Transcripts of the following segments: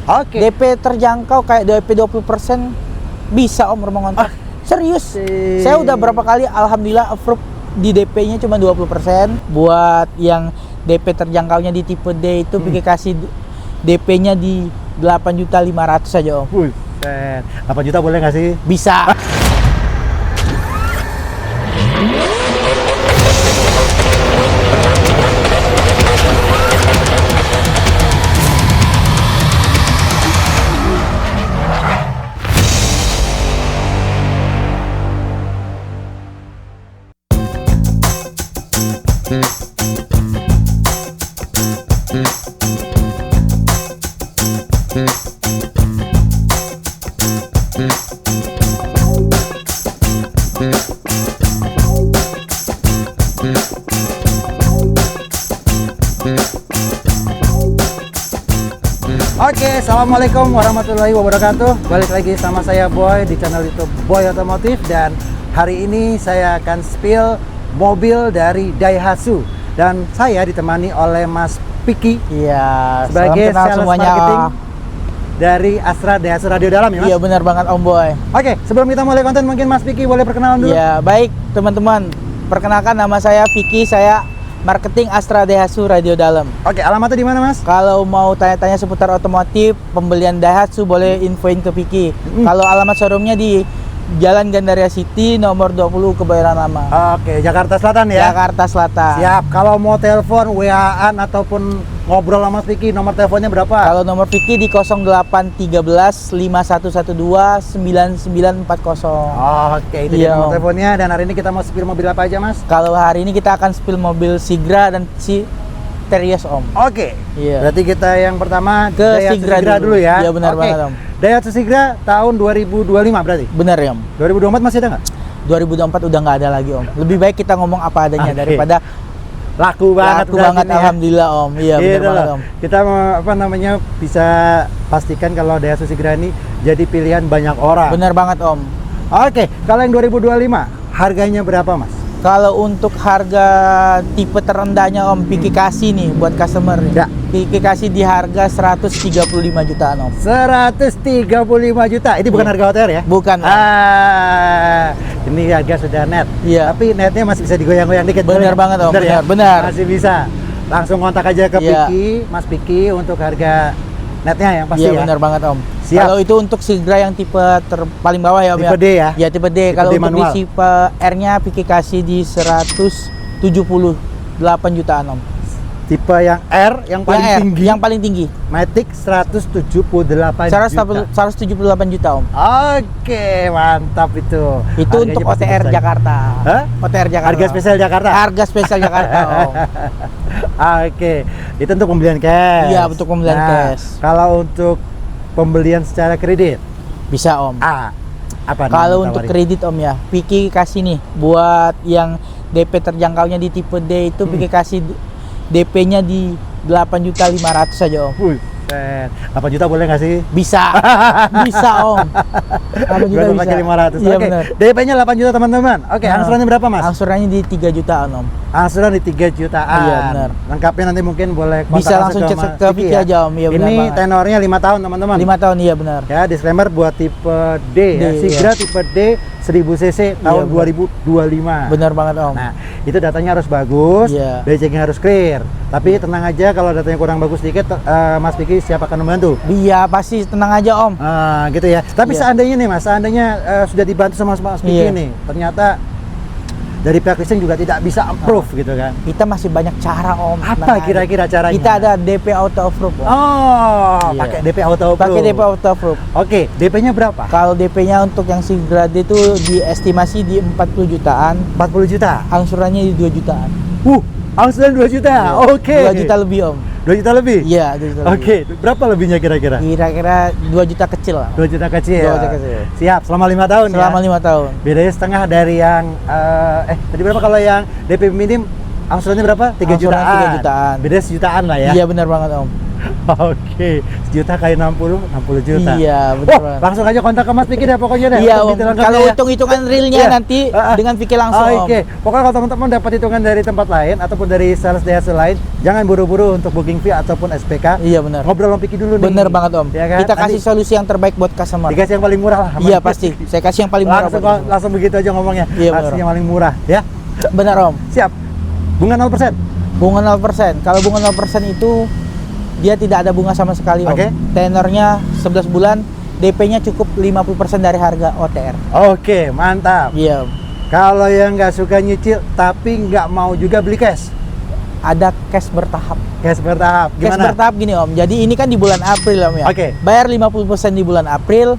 Oke. DP terjangkau kayak DP 20% bisa Om rumah ngontrak. Serius. Saya udah berapa kali alhamdulillah approve di DP-nya cuma 20%. Buat yang DP terjangkaunya di tipe D itu pikir kasih DP-nya di 8.500.000 saja Om. Buset. 8 juta boleh nggak sih? Bisa. Oke, assalamualaikum warahmatullahi wabarakatuh. Balik lagi sama saya Boy di channel YouTube Boy Otomotif, dan hari ini saya akan spill mobil dari Daihatsu dan saya ditemani oleh Mas Piki. Iya, sebagai salam kenal sales semuanya. marketing dari Astra Daihatsu Radio Dalam ya Mas? Iya benar banget Om Boy. Oke, sebelum kita mulai konten mungkin Mas Piki boleh perkenalan dulu? Iya, baik teman-teman. Perkenalkan nama saya Vicky, saya marketing Astra Daihatsu Radio Dalam. Oke, alamatnya di mana Mas? Kalau mau tanya-tanya seputar otomotif, pembelian Daihatsu boleh infoin ke Vicky. Kalau alamat showroomnya di Jalan Gandaria City nomor 20 Kebayoran Lama. Oke, Jakarta Selatan ya? Jakarta Selatan. Siap, kalau mau telepon, WA-an ataupun ngobrol sama Mas Piki, nomor teleponnya berapa? Kalau nomor Vicky di 0813 5112 9940. Oke, itu dia Iya, nomor Om. teleponnya. Dan hari ini kita mau spill mobil apa aja Mas? Kalau hari ini kita akan spill mobil Sigra dan si Terios Om. Oke, Iya. berarti kita yang pertama Ke Daihatsu Sigra dulu ya. Iya benar Oke. banget Om. Daihatsu Sigra tahun 2025 berarti? Benar ya Om. 2024 masih ada nggak? 2024 udah nggak ada lagi Om. Lebih baik kita ngomong apa adanya Oke. daripada Laku banget, laku berarti banget nih ya. alhamdulillah Om. Iya benar Gitu banget loh. Om. Kita apa namanya bisa pastikan kalau Daihatsu Sigra ini jadi pilihan banyak orang. Benar banget Om. Oke, kalau yang 2025 harganya berapa Mas? Kalau untuk harga tipe terendahnya Om, Piki kasih nih buat customer nih. Ya. Piki kasih di harga 135 jutaan Om. 135 juta. Ini bukan Iya. harga OTR ya? Bukan Om. Ini harga sudah net. Iya. Tapi netnya masih bisa digoyang-goyang dikit. Benar boleh? banget, Om. Benar ya? Benar. Masih bisa. Langsung kontak aja ke Iya. Piki, Mas Piki untuk harga netnya yang pasti Iya ya. benar banget Om. Siap. Kalau itu untuk Sigra yang tipe paling bawah ya Om Tipe ya. D ya? Ya tipe D. Tipe Kalau D untuk manual. di tipe R-nya Piki kasih di 178 jutaan Om. Tipe yang R yang paling Yang R, tinggi. yang paling tinggi. Matic 178 juta. 178 juta Om. Oke, mantap itu. Itu Harganya untuk pasti OTR bersaing. Jakarta. Hah? OTR Jakarta. Harga spesial Jakarta. Harga spesial Jakarta Om. Oke, itu untuk pembelian cash. Iya, untuk pembelian cash. Kalau untuk pembelian secara kredit, Bisa Om. apa nih Kalau yang untuk ditawarin? kredit Om ya, Piki kasih nih buat yang DP terjangkaunya di tipe D itu Piki kasih DP-nya di 8.500.000 saja Om. Buset. 8 juta boleh nggak sih? Bisa. Bisa Om. 8 juta Gua bisa. pakai 500. Iya Oke, benar. DP-nya 8 juta teman-teman. Oke, Nah, angsurannya berapa Mas? Angsurannya di 3 jutaan Om. Angsuran di 3 jutaan. Iya, benar. Lengkapnya nanti mungkin boleh kontak Bisa langsung cek Mas ke Piki Piki aja Om. Iya benar Ini banget. tenornya 5 tahun teman-teman. 5 tahun iya benar. Ya, disclaimer buat tipe D, ya. D, Sigra iya. tipe D 1000 cc tahun Iya, 2025. Benar banget Om. Nah, itu datanya harus bagus, Iya. BCG harus clear. Tapi tenang aja kalau datanya kurang bagus sedikit, Mas Piki siap akan membantu. Iya pasti tenang aja Om. Gitu ya. Tapi Iya. seandainya nih Mas, seandainya sudah dibantu sama Mas Piki Iya. nih, ternyata dari pihak leasing juga tidak bisa approve gitu kan. Kita masih banyak cara Om. Apa Tenang aja. kira-kira caranya? Kita ada DP auto approve Om. Oh, Iya. pakai DP auto approve. Pakai DP auto approve. Oke, DP-nya berapa? Kalau DP-nya untuk yang Sigra D itu diestimasi di 40 jutaan, 40 juta. angsurannya di 2 jutaan. Angsuran 2 juta. Oke. 2 juta lebih Om. 2 juta lebih? Iya, 2 juta Oke, berapa lebihnya kira-kira? lebih. Kira-kira 2 juta kecil lah. 2 juta kecil. 2 juta kecil. Siap, selama 5 tahun Selama ya? 5 tahun. Bedanya setengah dari yang tadi berapa kalau yang DP minim angsurannya berapa? 3 Angsuran jutaan. 3 jutaan. Beda sejutaan lah ya. Iya benar banget Om. Oke, sejuta kali 60 juta. Iya, Oh, betul. langsung aja kontak ke Mas Vicky deh pokoknya deh. Iya, untuk Om. detail lengkapnya Kalau ya. hitung-hitungan realnya Iya. nanti dengan Vicky langsung, Om. Oke, pokoknya kalau teman-teman dapat hitungan dari tempat lain ataupun dari sales Daihatsu lain, jangan buru-buru untuk booking fee ataupun SPK. Iya, benar. Ngobrol sama Vicky dulu nih. Bener banget, Om. Ya kan? Kita kasih Nanti solusi yang terbaik buat customer. dikasih yang paling murah lah. sama Iya, Vicky. pasti. Saya kasih yang paling murah Langsung, buat customer. langsung begitu aja ngomongnya. Iya, Kasih bener. yang paling murah ya. Benar, Om. Siap. Bunga 0%. Bunga 0%. Kalau bunga 0% itu dia tidak ada bunga sama sekali, Om. Oke. Tenornya 11 bulan, DP-nya cukup 50% dari harga OTR. Oke, mantap. Iya, Om. Kalau yang nggak suka nyicil tapi nggak mau juga beli cash, Ada cash bertahap. cash bertahap. Cash Gimana? bertahap gini, Om. Jadi ini kan di bulan April, Om ya. Oke. Bayar 50% di bulan April,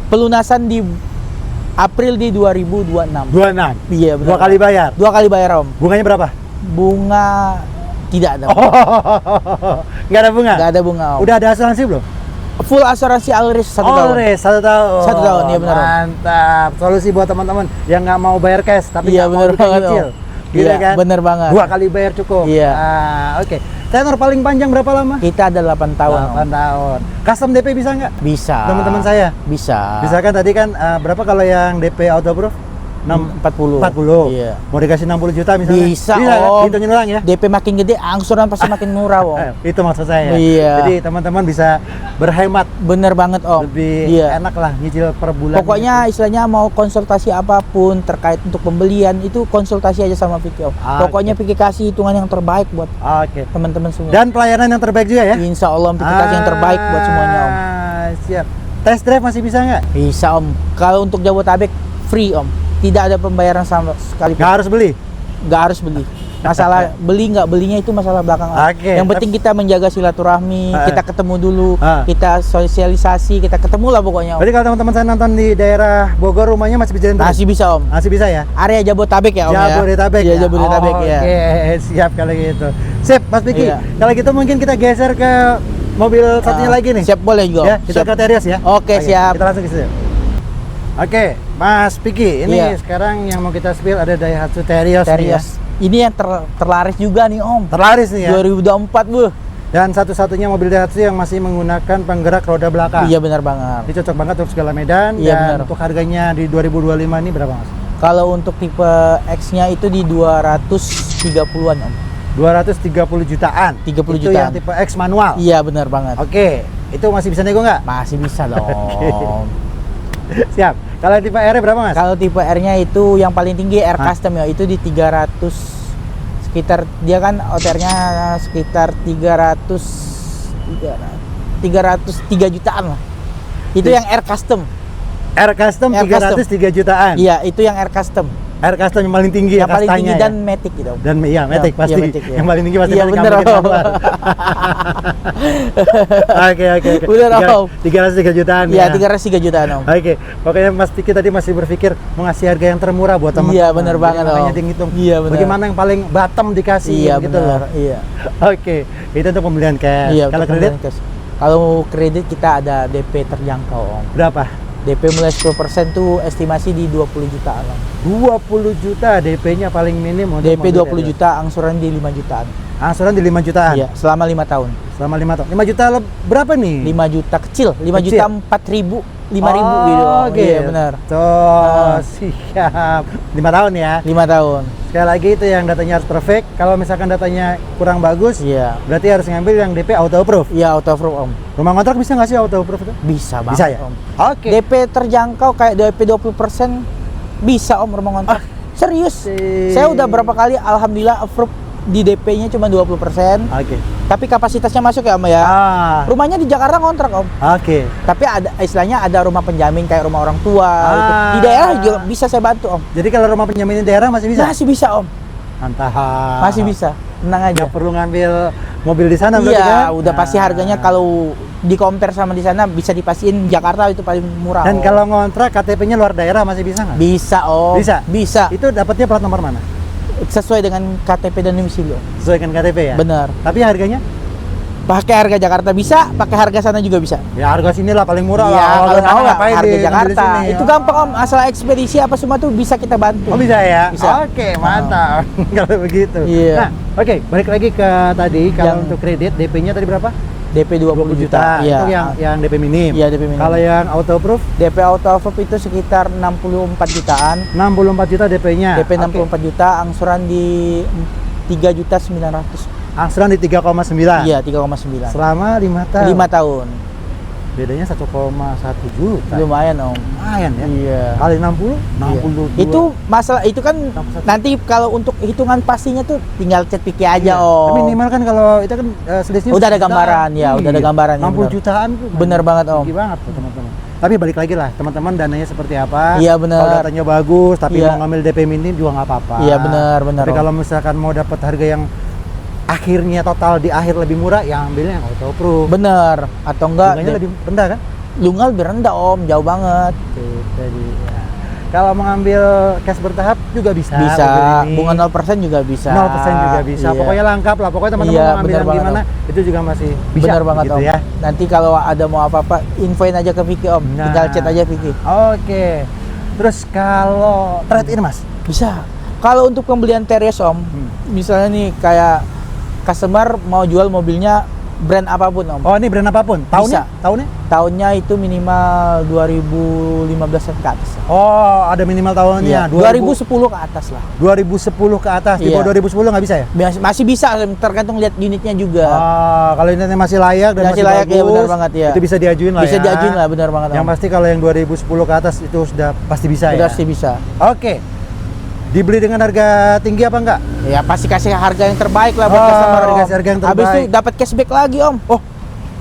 pelunasan di April di 2026. 26. Iya, benar. Dua kali bayar. 2 kali bayar, Om. Bunganya berapa? Bunga tidak ada, Om. Nggak ada bunga? Nggak ada bunga, Om. Udah ada asuransi belum? Full asuransi Alris 1 tahun. Alres, 1 tahun. 1 tahun, iya benar, Om. Mantap. Solusi buat teman-teman yang nggak mau bayar cash tapi Iya, nggak mau benar juga banget, nyicil. Om. Gitu Iya, kan? benar banget. 2 kali bayar cukup. Iya. Oke. Tenor paling panjang berapa lama? Kita ada 8 tahun, Om. 8 tahun. Custom DP bisa nggak? Bisa. Teman-teman saya. Bisa. Bisa kan tadi kan berapa kalau yang DP auto proof? 40. 40. Iya. Mau dikasih 60 juta misalnya? Bisa, kan? Om. Hitungin ulang ya. DP makin gede, angsuran pasti makin murah, Om. Itu maksud saya. Iya. Jadi teman-teman bisa berhemat, Bener banget, Om. lebih Iya. enak lah nyicil per bulan. Pokoknya istilahnya mau konsultasi apapun terkait untuk pembelian itu konsultasi aja sama Vicky, Om. Oke. Pokoknya Vicky kasih hitungan yang terbaik buat Oke. teman-teman semua. Dan pelayanan yang terbaik juga ya? Insya Allah Vicky kasih yang terbaik buat semuanya, Om. Siap. Test drive masih bisa nggak? Bisa, Om. Kalau untuk Jabotabek free, Om. Tidak ada pembayaran sama sekali. Nggak harus beli? Nggak harus beli. Masalah beli nggak belinya itu masalah belakang, Om. Oke. Yang penting kita menjaga silaturahmi, kita ketemu dulu, kita sosialisasi, kita ketemu lah pokoknya, Om. Berarti kalau teman-teman saya nonton di daerah Bogor rumahnya masih bisa Masih bisa, Om. Masih bisa ya? Area Jabotabek ya, Om ya. Jabodetabek Iya, ya? Jabodetabek ya. Oke, siap kalau gitu. Sip, Mas Vicky. Iya. Kalau gitu mungkin kita geser ke mobil satunya lagi nih. Siap, boleh juga, Om. Ya, kita Siap. ke Terios ya. Oke, siap. Kita langsung ke situ. Oke, Mas Vicky, ini Iya. sekarang yang mau kita spill ada Daihatsu Terios. nih ya. Terios. Ini yang terlaris juga nih, Om. Terlaris nih ya. 2024, Bu. Dan satu-satunya mobil Daihatsu yang masih menggunakan penggerak roda belakang. Iya, benar banget. Ini cocok banget untuk segala medan. Iya, dan benar. untuk harganya di 2025 ini berapa, Mas? Kalau untuk tipe X-nya itu di 230-an, Om. 230 jutaan. 30 Itu jutaan. yang tipe X manual. Iya, benar banget. Oke, itu masih bisa nego nggak? Masih bisa dong. Siap. Kalau tipe R berapa, Mas? Kalau tipe R-nya itu yang paling tinggi R Custom ya, itu di 300 sekitar, dia kan OTR-nya sekitar 303 jutaan lah. Itu yang R Custom. R Custom R 303 jutaan. Iya, itu yang R Custom. R Custom yang paling tinggi Yang ya paling tinggi kastanya dan ya? Matic gitu. Dan iya, Matic Iya, pasti. Matic, iya. Yang paling tinggi pasti Iya, Matic, bener, nggak mungkin Om. manual. Oke. Bener, Om. 303 jutaan Iya, ya. 303 jutaan, Om. Oke, pokoknya Mas Vicky tadi masih berpikir mau ngasih harga yang termurah buat teman-teman. Iya, bener banget, Jadi makanya Om. dia ngitung Iya, bener. bagaimana yang paling bottom dikasih Iya, gitu benar. loh. Iya. Oke, itu untuk pembelian cash. Iya, Kalau untuk kredit pembelian cash. Kalau kredit kita ada DP terjangkau, Om. berapa? DP mulai 10% tuh estimasi di 20 jutaan, Om. 20 juta DP-nya paling minim untuk DP mobil 20 Terios. juta, angsuran di 5 jutaan. Angsuran di 5 jutaan. Iya, selama 5 tahun. Selama 5 tahun. 5 juta berapa nih? 5 juta kecil, 5 Kecil. juta 4.000, 5.000 gitu. Oke. Iya, benar. Tuh, siap. 5 tahun ya. 5 tahun. Sekali lagi itu yang datanya harus perfect. Kalau misalkan datanya kurang bagus, Iya. berarti harus ngambil yang DP auto approve. Iya, auto approve, Om. Rumah kontrak bisa nggak sih auto approve itu? Bisa banget, Bisa ya? Om. Oke. DP terjangkau kayak DP 20% bisa, Om, rumah kontrak. Serius. Saya udah berapa kali alhamdulillah approve di DP-nya cuma 20%. Oke. Tapi kapasitasnya masuk ya, Om ya. Rumahnya di Jakarta kontrak, Om. Oke. Tapi ada istilahnya ada rumah penjamin kayak rumah orang tua gitu. Di daerah juga bisa saya bantu, Om. Jadi kalau rumah penjamin di daerah masih bisa? Masih bisa, Om. Mantap. Masih bisa. Tenang aja. Nggak perlu ngambil mobil di sana berarti kan? Iya, udah pasti harganya kalau di compare sama di sana bisa dipastiin Jakarta itu paling murah. Dan Om. kalau ngontrak KTP-nya luar daerah masih bisa nggak? Bisa, Om. Bisa? Bisa. Itu dapatnya plat nomor mana? Sesuai dengan KTP dan domisili, Om. Sesuai dengan KTP ya? Benar. Tapi harganya? Pakai harga Jakarta bisa, pakai harga sana juga bisa. Ya harga sini lah paling murah Iya, lah. kalau sana mau ngapain harga di- ngambil Jakarta. sini? Itu gampang, Om. Asal ekspedisi apa semua tuh bisa kita bantu. Oh bisa ya? Bisa. Oke, mantap. Kalau begitu. Iya. Nah, oke, balik lagi ke tadi. Kalau Yang- untuk kredit, DP-nya tadi berapa? DP 20 juta. Itu Iya. yang DP minim. Iya, DP minim. Kalau yang auto approve DP auto approve itu sekitar 64 jutaan. 64 juta DP-nya. DP 64 juta, angsuran di 3.900.000. Angsuran di 3,9. Iya, 3,9. Selama 5 tahun. 5 tahun. Bedanya 1,1 juta. Lumayan, Om. Lumayan ya. Iya. Kali 60, 62. Itu masalah itu kan 61. nanti kalau untuk hitungan pastinya tuh tinggal chat PK aja, Iya. Om. Tapi minimal kan kalau itu kan selisihnya Udah ada jutaan. gambaran, ya, udah ada Iya. gambaran, ya, 60 bener. jutaan tuh. Bener banget, Om. Tinggi banget tuh teman-teman. Tapi balik lagi lah, teman-teman dananya seperti apa. Iya, bener. Kalau datanya bagus, tapi Iya. mau ngambil DP minim juga nggak apa-apa. Iya, bener, Tapi Om. kalau misalkan mau dapat harga yang akhirnya total di akhir lebih murah, yang ambilnya yang auto approve. Bener atau enggak? Bunganya lebih rendah kan? Lungal lebih rendah, Om, jauh banget. Jadi ya. Kalau mengambil cash bertahap juga bisa. Bisa, mobil ini. bunga 0% juga bisa. 0% juga bisa. Iya. Pokoknya lengkap lah. Pokoknya teman-teman Iya, mau ambil bener yang banget, gimana itu juga masih bisa. Bener banget, gitu Om. ya. Nanti kalau ada mau apa-apa, infoin aja ke Vicky, Om. Nah. Tinggal chat aja Vicky. Oke. Terus kalau trade in Mas? Bisa. Kalau untuk pembelian Terios, Om, misalnya nih kayak customer mau jual mobilnya brand apapun, Om. Oh, ini brand apapun. Tahunnya? Bisa. Tahunnya? Tahunnya itu minimal 2015 ke atas. Oh, ada minimal tahunnya. Iya, 2010 ke atas lah. 2010 ke atas. Di Iya. bawah 2010 nggak bisa ya? Masih bisa, tergantung lihat unitnya juga. Ah, kalau unitnya masih layak dan Masih masih layak, bagus, ya, benar banget, ya. itu bisa diajuin lah Bisa ya. diajuin lah, benar banget, Yang Om. pasti kalau yang 2010 ke atas itu sudah pasti bisa ya. Udah sih bisa. Oke. Dibeli dengan harga tinggi apa enggak? Ya pasti kasih harga yang terbaik lah buat Oh, customer, Om. dikasih harga yang Habis itu terbaik. dapat cashback lagi, Om. Oh,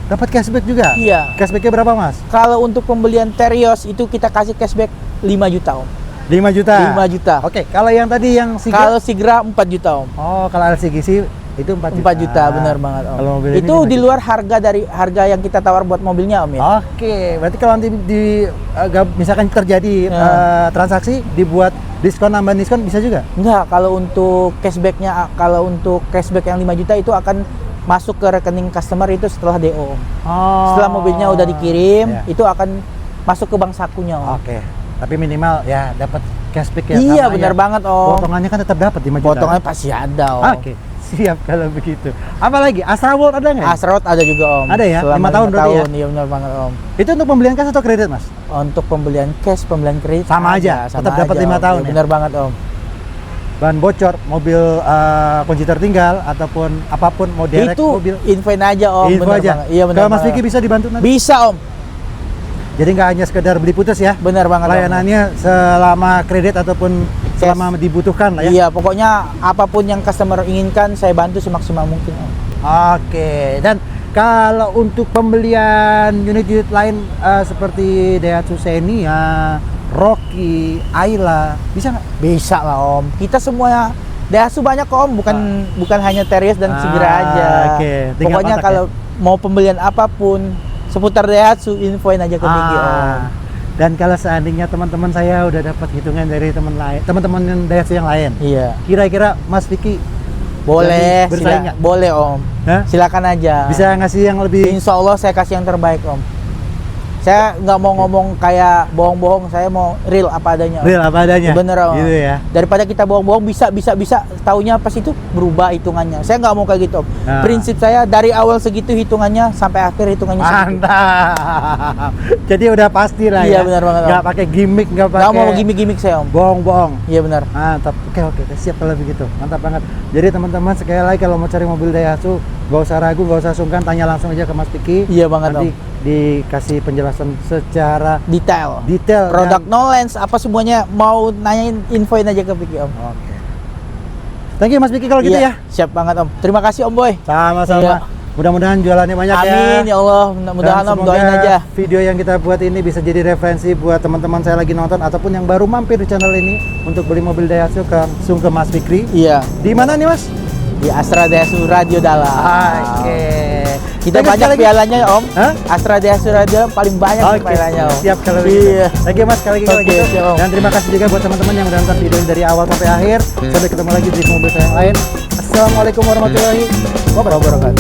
dapat cashback juga? Iya. Cashbacknya berapa, Mas? Kalau untuk pembelian Terios itu kita kasih cashback 5 juta, Om. 5 juta. 5 juta. Oke, kalau yang tadi yang Sigra? Kalau Sigra 4 juta, Om. Oh, kalau LCGC itu 4 juta. 4 juta, benar banget, Om. Kalau mobil ini Itu 5 di juta. luar harga dari harga yang kita tawar buat mobilnya, Om ya. Oke, berarti kalau nanti misalkan terjadi Ya. transaksi dibuat diskon, nambah diskon bisa juga? Enggak, kalau untuk cashbacknya, kalau untuk cashback yang 5 juta itu akan masuk ke rekening customer itu setelah DO. Oh. Setelah mobilnya udah dikirim, Iya. itu akan masuk ke bank sakunya, Om. Oke. Tapi minimal ya dapat cashback ya. Iya, sama benar ya. banget, Om. Potongannya kan tetap dapat 5 juta. Potongannya pasti ada, Om. Oke, siap kalau begitu. Apa lagi? Astra World ada nggak? Asrot ada juga, Om. Ada ya? Selama 5 tahun berarti ya? Iya, benar banget, Om. Itu untuk pembelian cash atau kredit, Mas? Untuk pembelian cash, pembelian kredit Sama aja, tetap dapat 5 Om. tahun Iya, ya? benar banget, Om. Bahan bocor, mobil kunci tertinggal ataupun apapun mau direct Itu mobil. infoin aja, Om. Info Benar aja. banget. Iya, benar Kalau Mas banget. Vicky bisa dibantu nanti. Bisa, Om. Jadi nggak hanya sekedar beli putus ya. Benar banget, Om. Layanannya selama kredit ataupun selama dibutuhkan lah ya. Iya, pokoknya apapun yang customer inginkan saya bantu semaksimal mungkin, Om. Oke, dan kalau untuk pembelian unit-unit lain seperti Daihatsu Xenia, Rocky, Ayla, bisa nggak? Bisa lah, Om. Kita semuanya Daihatsu banyak kok, Om, bukan hanya Terios dan Sigra aja. Oke, tinggal Pokoknya kontak kalau mau pembelian apapun seputar Daihatsu, infoin aja ke Vicky, Om. Dan kalau seandainya teman-teman saya udah dapat hitungan dari teman-teman yang Daihatsu yang lain, Iya. kira-kira Mas Vicky Boleh, jadi bersaing nggak? boleh, Om. Hah? Silakan aja. bisa ngasih yang lebih Insya Allah saya kasih yang terbaik, Om. Saya nggak mau ngomong kayak bohong-bohong, saya mau real apa adanya, Om. real apa adanya? Bener, Om. Gitu ya. Daripada kita bohong-bohong, bisa, taunya pas itu berubah hitungannya. Saya nggak mau kayak gitu, Om. Nah. Prinsip saya dari awal segitu hitungannya sampai akhir hitungannya segitu. Mantap. Jadi udah pasti lah Iya, ya. benar banget, Om. Nggak pakai gimmick, nggak Nggak mau pakai gimmick-gimmick saya, Om. bohong-bohong. Iya benar. Mantap. Oke, siap kalau begitu. Mantap banget. Jadi teman-teman sekali lagi kalau mau cari mobil Daihatsu, nggak usah ragu, nggak usah sungkan, tanya langsung aja ke Mas Vicky. Iya banget, Nanti dikasih penjelasan secara Detail. detail. Produk no lens apa semuanya mau nanyain infoin aja ke Vicky, Om. Oke. Thank you Mas Vicky kalau gitu Iya, ya. siap banget, Om. Terima kasih, Om Boy. Sama-sama. Iya. Mudah-mudahan jualannya banyak ya. Amin ya Allah. Mudah-mudahan, Dan Om, semoga doain aja. video yang kita buat ini bisa jadi referensi buat teman-teman saya lagi nonton ataupun yang baru mampir di channel ini untuk beli mobil Daihatsu langsung ke Mas Fikri. Iya. Di mana nih Mas? Di Astra Daihatsu Radio Dalam. Oke. Kita Thank you banyak sekali lagi. pialanya, Om. Hah? Astra Daihatsu Radio paling banyak Oke, pialanya, Om. siap kalau begitu. Iya. Thank you Mas sekali lagi kalau Oke, gitu. siap, Om. Dan terima kasih juga buat teman-teman yang udah nonton video ini dari awal sampai akhir. Sampai ketemu lagi di mobil saya yang lain. Assalamualaikum warahmatullahi wabarakatuh.